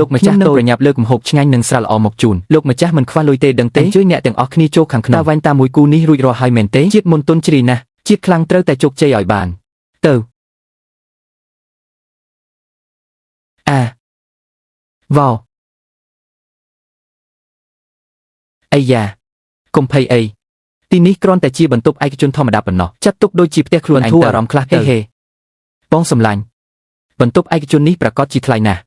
លោកម្ចាស់តូចប្រញាប់លើកំហុកឆ្ងាញ់និងស្រាលល្អមកជូនលោកម្ចាស់មិនខ្វះលុយទេដឹងទេជួយអ្នកទាំងអស់គ្នាចូលខាងក្នុងតាវ៉ាញ់តាមមួយគូនេះរួចរាល់ហើយមែនទេជាតិមុនទុនជ្រីណាស់ជាតិខ្លាំងត្រូវតែជោគជ័យឲ្យបានទៅវ៉ោអាយ៉ាកុំភ័យអីទីនេះគ្រាន់តែជាបន្ទប់ឯកជនធម្មតាប៉ុណ្ណោះចាត់ទុកដូចជាផ្ទះខ្លួនឯងទៅអារម្មណ៍ខ្លះទៅហេបងសម្លាញ់បន្ទប់ឯកជននេះប្រកាសជាថ្លៃណាស់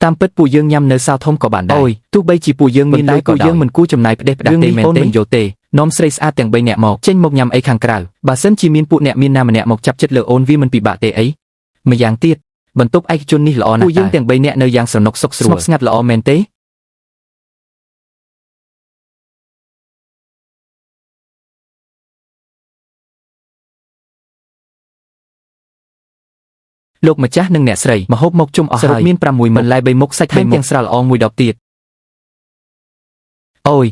តាមពិតពួកយើងញ៉ាំនៅសាលធំក៏បានដែរអូយទោះបីជាពួកយើងមានលុយក៏យើងមិនគួរចំណាយផ្ដេសផ្ដាស់ទេមែនទេមិនយកទេនាំស្រីស្អាតទាំង3នាក់មកចេញមកញ៉ាំអីខាងក្រៅបើសិនជាមានពួកអ្នកមានណាម្នាក់មកចាប់ចិត្តលើអូនវាមិនពិបាកទេអីម្យ៉ាងទៀតបន្ទប់ឯកជននេះល្អណាស់ពួកយើងទាំង3នាក់នៅយ៉ាងស្រណុកសុខស្រួលស្ងាត់ល្អមែនទេលោកម្ចាស់និងអ្នកស្រីមហូបមកជុំអស់ហើយមាន6មិនលែ3មុខសាច់ទាំងស្រាលល្អមួយដបទៀតអូយ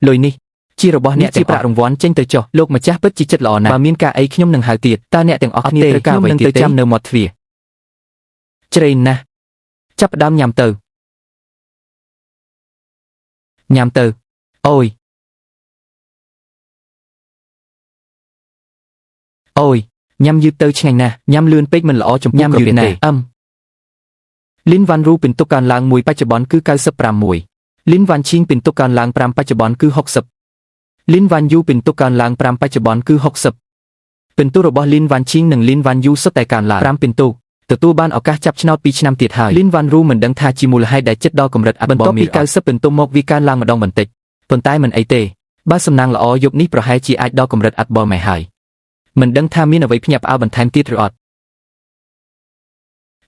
លុយនេះជារបស់អ្នកជាប្រាក់រង្វាន់ចេញទៅចុះលោកម្ចាស់ពិតជាចិត្តល្អណាស់បើមានការអីខ្ញុំនឹងហៅទៀតតើអ្នកទាំងអស់គ្នាត្រូវការអ្វីទៀតទេចាំនៅមាត់ទ្វារជ្រេនណាស់ចាប់ផ្ដើមញ៉ាំទៅអូយញ៉ាំយឺតទៅឆ្ងាញ់ណាស់ញ៉ាំលឿនពេកមិនល្អចំពោះកវិណាលីនវ៉ាន់រូពិន្ទុកើនឡើង1បច្ចុប្បន្នគឺ95លីនវ៉ាន់ឈីងពិន្ទុកើនឡើង5បច្ចុប្បន្នគឺ60លីនវ៉ាន់យូពិន្ទុកើនឡើង5បច្ចុប្បន្នគឺ60ពិន្ទុរបស់លីនវ៉ាន់ឈីងនិងលីនវ៉ាន់យូសុទ្ធតែកើនឡើង5ពិន្ទុទទួលបានឱកាសចាប់ឆ្នោត2ឆ្នាំទៀតហើយលីនវ៉ាន់រូមិនដឹងថាជាមូលហេតុដែលចិត្តដល់កម្រិតបន្ទាប់ពី90ពិន្ទុមកវាកើនឡើងម្ដងបន្តិចប៉ុន្តែមិនអីទេបើសំណាងល្អយប់នេះប្រហែលជាអាចដល់កម្រិតអាត់បលម៉ែហើយមិនដឹងថាមានអ្វីភ្ញាក់ផ្អើលបន្ថែមទៀតឬអត់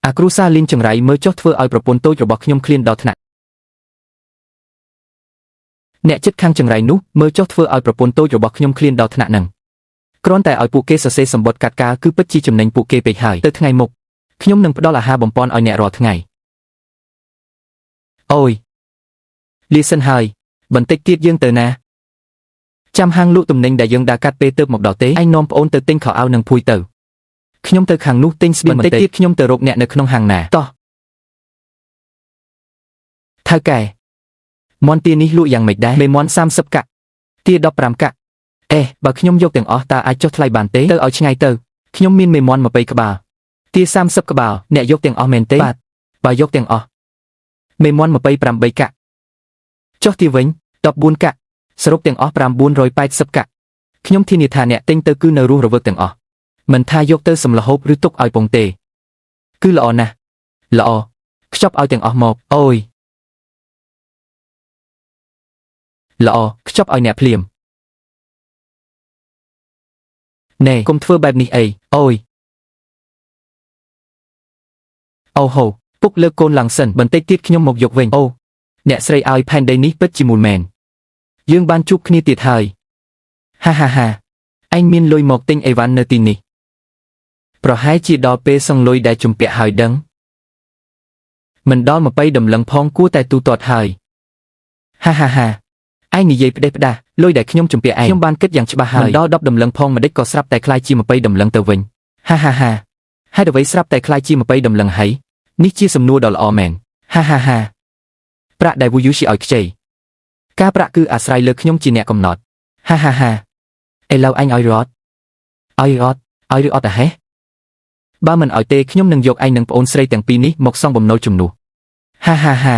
អាគ្រូសាលីនចង្រៃមើលចុះធ្វើឲ្យប្រពន្ធតូចរបស់ខ្ញុំឃ្លានដល់ថ្នាក់អ្នកចិត្តខាងចង្រៃនោះមើលចុះធ្វើឲ្យប្រពន្ធតូចរបស់ខ្ញុំឃ្លានដល់ថ្នាក់ហ្នឹងគ្រាន់តែឲ្យពួកគេសរសេរសម្បត្តិកាត់ការគឺពិតជាចំណេញពួកគេពេកហើយទៅថ្ងៃមុខខ្ញុំនឹងផ្ដល់អាហារបំពន់ឲ្យអ្នករាល់ថ្ងៃអូយលីសិនហើយបន្តិចទៀតយើងទៅណាចាំហាងលក់ទំនិញដែលយើងដើរកាត់ពេលទៅមកដល់ទេឯងនាំប្អូនទៅទិញខោអាវនិងភួយទៅខ្ញុំទៅខាងនោះទិញស្បៀងបន្តិចទៀតខ្ញុំទៅរកអ្នកនៅក្នុងហាងណាតោះថៅកែមន់ទានេះលក់យ៉ាងម៉េចដែរមេមន់30កាក់ទា15កាក់បើខ្ញុំយកទាំងអស់តើអាចចុះថ្លៃបានទេទៅឲ្យឆ្ងាយទៅខ្ញុំមានមេមន់20ក្បាលទា30ក្បាលអ្នកយកទាំងអស់មែនទេបាទបើយកទាំងអស់មេមន់28កាក់ចុះទាវិញ14កាក់សរុបទាំងអស់980កាក់ខ្ញុំធានាថាអ្នកទិញទៅគឺនៅរស់រវើកទាំងអស់មិនថាយកទៅសម្លហូបឬទុកឲ្យពងទេគឺល្អណាស់ល្អខ្ចប់ឲ្យទាំងអស់មកអូយល្អខ្ចប់ឲ្យអ្នកភ្លាមណែកុំធ្វើបែបនេះអីអូយអូហូពុកលើកកូនឡើងសិនបន្តិចទៀតខ្ញុំមកយកវិញអូអ្នកស្រីឲ្យផែនដីនេះពិតជាមូលមែនយើងបានជួបគ្នាទៀតហើយហាឯងមានលុយមកទិញអីវ៉ាន់នៅទីនេះប្រហែលជាដល់ពេលសងលុយដែលជំពាក់ហើយដឹងមិនដល់20ដំឡឹងផងគួរតែទូទាត់ហើយហាឯងនិយាយផ្ដេសផ្ដាស់លុយដែលខ្ញុំជំពាក់ឯងខ្ញុំបានគិតយ៉ាងច្បាស់ហើយមិនដល់10ដំឡឹងផងម្ដេចក៏ស្រាប់តែខ្លាយជា20ដំឡឹងទៅវិញហាហេតុអ្វីស្រាប់តែខ្លាយជា20ដំឡឹងហើយនេះជាសំណួរដ៏ល្អមែនហាប្រាក់ដែលវូយូស៊ីឲ្យខ្ចីការប្រាក់គឺអាស្រ័យលើខ្ញុំជាអ្នកកំណត់ហាឥឡូវអញឲ្យរត់ឬអត់ហេបើមិនឲ្យទេខ្ញុំនឹងយកឯងនិងប្អូនស្រីទាំងពីរនេះមកសងបំណុលជំនួសហា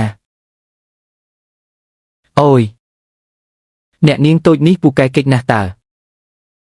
អូយអ្នកនាងតូចនេះពូកែកិច្ចណាស់តើ